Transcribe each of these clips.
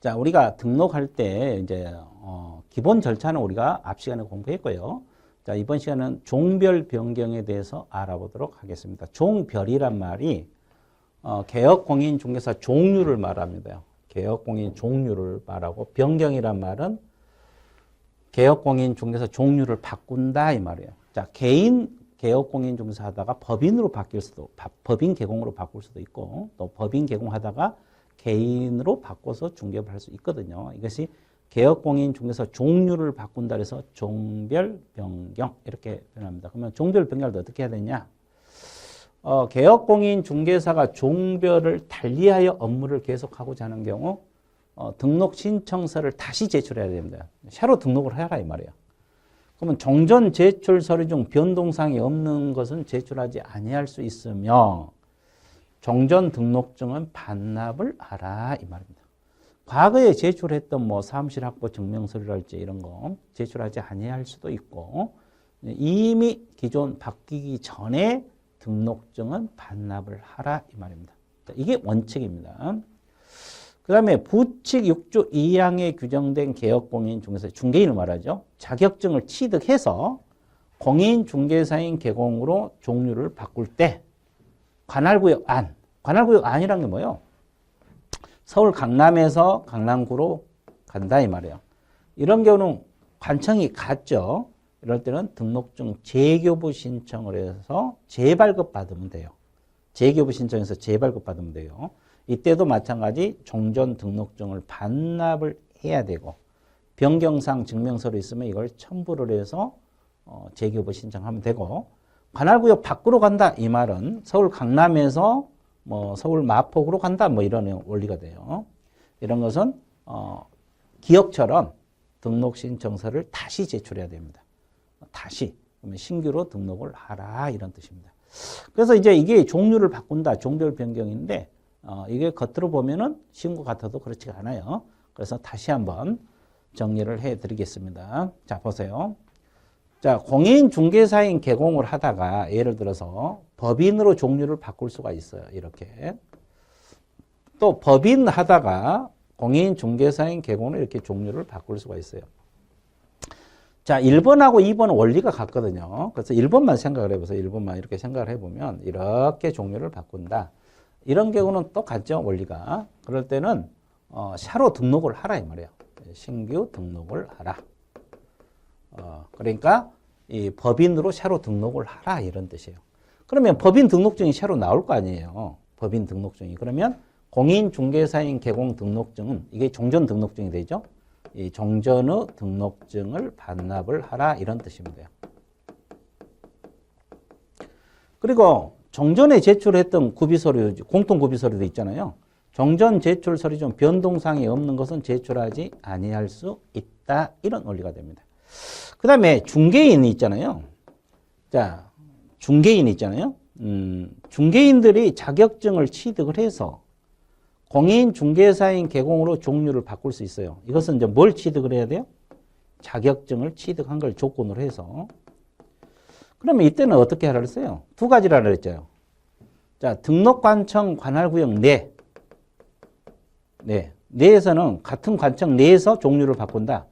자, 우리가 등록할 때 이제 기본 절차는 우리가 앞 시간에 공부했고요. 자, 이번 시간은 종별 변경에 대해서 알아보도록 하겠습니다. 종별이란 말이 개업공인중개사 종류를 말합니다. 개업공인 종류를 말하고, 변경이란 말은 개업공인중개사 종류를 바꾼다 이 말이에요. 자, 개인 개업공인중개사 하다가 법인으로 바뀔 수도, 법인 개공으로 바꿀 수도 있고, 또 법인 개공하다가 개인으로 바꿔서 중개업을 할 수 있거든요. 이것이 개업공인중개사 종류를 바꾼다 해서 종별 변경 이렇게 표현합니다. 그러면 종별 변경을 어떻게 해야 되냐? 개업공인중개사가 종별을 달리하여 업무를 계속하고자 하는 경우 등록 신청서를 다시 제출해야 됩니다. 새로 등록을 해라 이 말이에요. 그러면 종전 제출 서류 중 변동사항이 없는 것은 제출하지 아니할 수 있으며 종전 등록증은 반납을 하라 이 말입니다. 과거에 제출했던 뭐 사무실 확보 증명서류랄지 이런 거 제출하지 아니할 수도 있고, 이미 기존 바뀌기 전에 등록증은 반납을 하라 이 말입니다. 이게 원칙입니다. 그 다음에 부칙 6조 2항에 규정된 개업공인중개사 중개인을 말하죠. 자격증을 취득해서 공인중개사인 개공으로 종류를 바꿀 때 관할구역 안, 관할구역 안이란 게 뭐예요? 서울 강남에서 강남구로 간다 이 말이에요. 이런 경우는 관청이 갔죠. 이럴 때는 등록증 재교부 신청을 해서 재발급 받으면 돼요. 재교부 신청해서 재발급 받으면 돼요. 이때도 마찬가지 종전 등록증을 반납을 해야 되고, 변경상 증명서류 있으면 이걸 첨부를 해서 재교부 신청하면 되고, 관할구역 밖으로 간다 이 말은 서울 강남에서 뭐 서울 마포구로 간다 뭐 이런 원리가 돼요. 이런 것은 기업처럼 등록 신청서를 다시 제출해야 됩니다. 다시 그러면 신규로 등록을 하라 이런 뜻입니다. 그래서 이제 이게 종류를 바꾼다, 종별 변경인데 이게 겉으로 보면은 쉬운 것 같아도 그렇지가 않아요. 그래서 다시 한번 정리를 해드리겠습니다. 자, 보세요. 자, 공인중개사인 개공을 하다가 예를 들어서 법인으로 종류를 바꿀 수가 있어요. 이렇게. 또 법인 하다가 공인중개사인 개공으로 이렇게 종류를 바꿀 수가 있어요. 자, 1번하고 2번은 원리가 같거든요. 그래서 1번만 생각을 해보세요. 1번만 이렇게 생각을 해보면 이렇게 종류를 바꾼다. 이런 경우는 똑같죠. 원리가. 그럴 때는 새로 등록을 하라 이 말이에요. 신규 등록을 하라. 그러니까 이 법인으로 새로 등록을 하라 이런 뜻이에요. 그러면 법인 등록증이 새로 나올 거 아니에요. 법인 등록증이. 그러면 공인중개사인 개공 등록증은 이게 종전 등록증이 되죠. 이 종전의 등록증을 반납을 하라 이런 뜻입니다. 그리고 종전에 제출했던 구비서류, 공통구비서류도 있잖아요. 종전 제출 서류 중 변동사항이 없는 것은 제출하지 아니할 수 있다 이런 원리가 됩니다. 그 다음에 중개인이 있잖아요. 자, 중개인이 있잖아요. 중개인들이 자격증을 취득을 해서 공인중개사인 개공으로 종류를 바꿀 수 있어요. 이것은 이제 뭘 취득을 해야 돼요? 자격증을 취득한 걸 조건으로 해서. 그러면 이때는 어떻게 하라 그랬어요? 두 가지라 그랬죠. 자, 등록관청 관할구역 내에서는 같은 관청 내에서 종류를 바꾼다.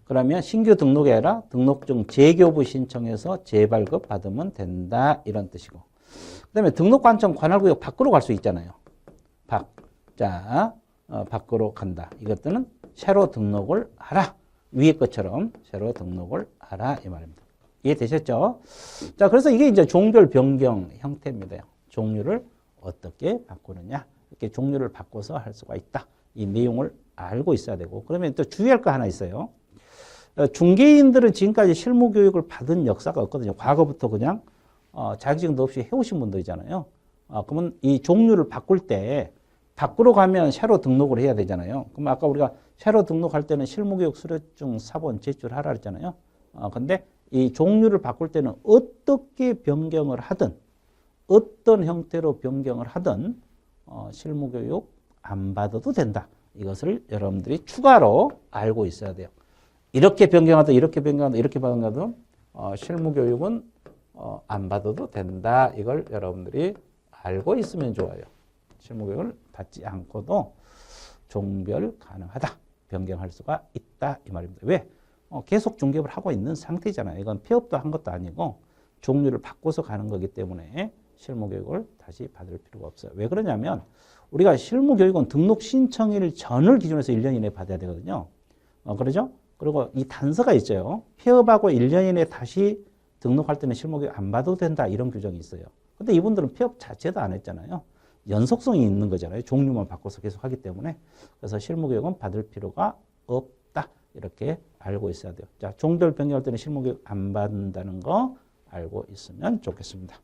그러면 신규 등록이 아니라 등록증 재교부 신청해서 재발급 받으면 된다 이런 뜻이고, 그 다음에 등록관청 관할구역 밖으로 갈 수 있잖아요. 밖으로 간다. 이것들은 새로 등록을 하라. 위에 것처럼 새로 등록을 하라 이 말입니다. 이해되셨죠? 자, 그래서 이게 이제 종별 변경 형태입니다. 종류를 어떻게 바꾸느냐. 이렇게 종류를 바꿔서 할 수가 있다. 이 내용을 알고 있어야 되고, 그러면 또 주의할 거 하나 있어요. 중개인들은 지금까지 실무 교육을 받은 역사가 없거든요. 과거부터 그냥 자격증도 없이 해오신 분들이잖아요. 그러면 이 종류를 바꿀 때 밖으로 가면 새로 등록을 해야 되잖아요. 그럼 아까 우리가 새로 등록할 때는 실무교육 수료증 사본 제출하라 했잖아요. 근데 이 종류를 바꿀 때는 어떻게 변경을 하든 어떤 형태로 변경을 하든 실무교육 안 받아도 된다. 이것을 여러분들이 추가로 알고 있어야 돼요. 이렇게 변경하든 이렇게 변경하든 이렇게 변경하든 실무교육은 안 받아도 된다. 이걸 여러분들이 알고 있으면 좋아요. 실무교육을 받지 않고도 종별 가능하다. 변경할 수가 있다. 이 말입니다. 왜? 계속 중개업을 하고 있는 상태잖아요. 이건 폐업도 한 것도 아니고 종류를 바꿔서 가는 거기 때문에 실무교육을 다시 받을 필요가 없어요. 왜 그러냐면 우리가 실무교육은 등록 신청일 전을 기준으로 해서 1년 이내에 받아야 되거든요. 그러죠? 그리고 이 단서가 있죠. 폐업하고 1년 이내에 다시 등록할 때는 실무교육 안 받아도 된다. 이런 규정이 있어요. 근데 이분들은 폐업 자체도 안 했잖아요. 연속성이 있는 거잖아요. 종류만 바꿔서 계속 하기 때문에. 그래서 실무교육은 받을 필요가 없다. 이렇게 알고 있어야 돼요. 자, 종별 변경할 때는 실무교육 안 받는다는 거 알고 있으면 좋겠습니다.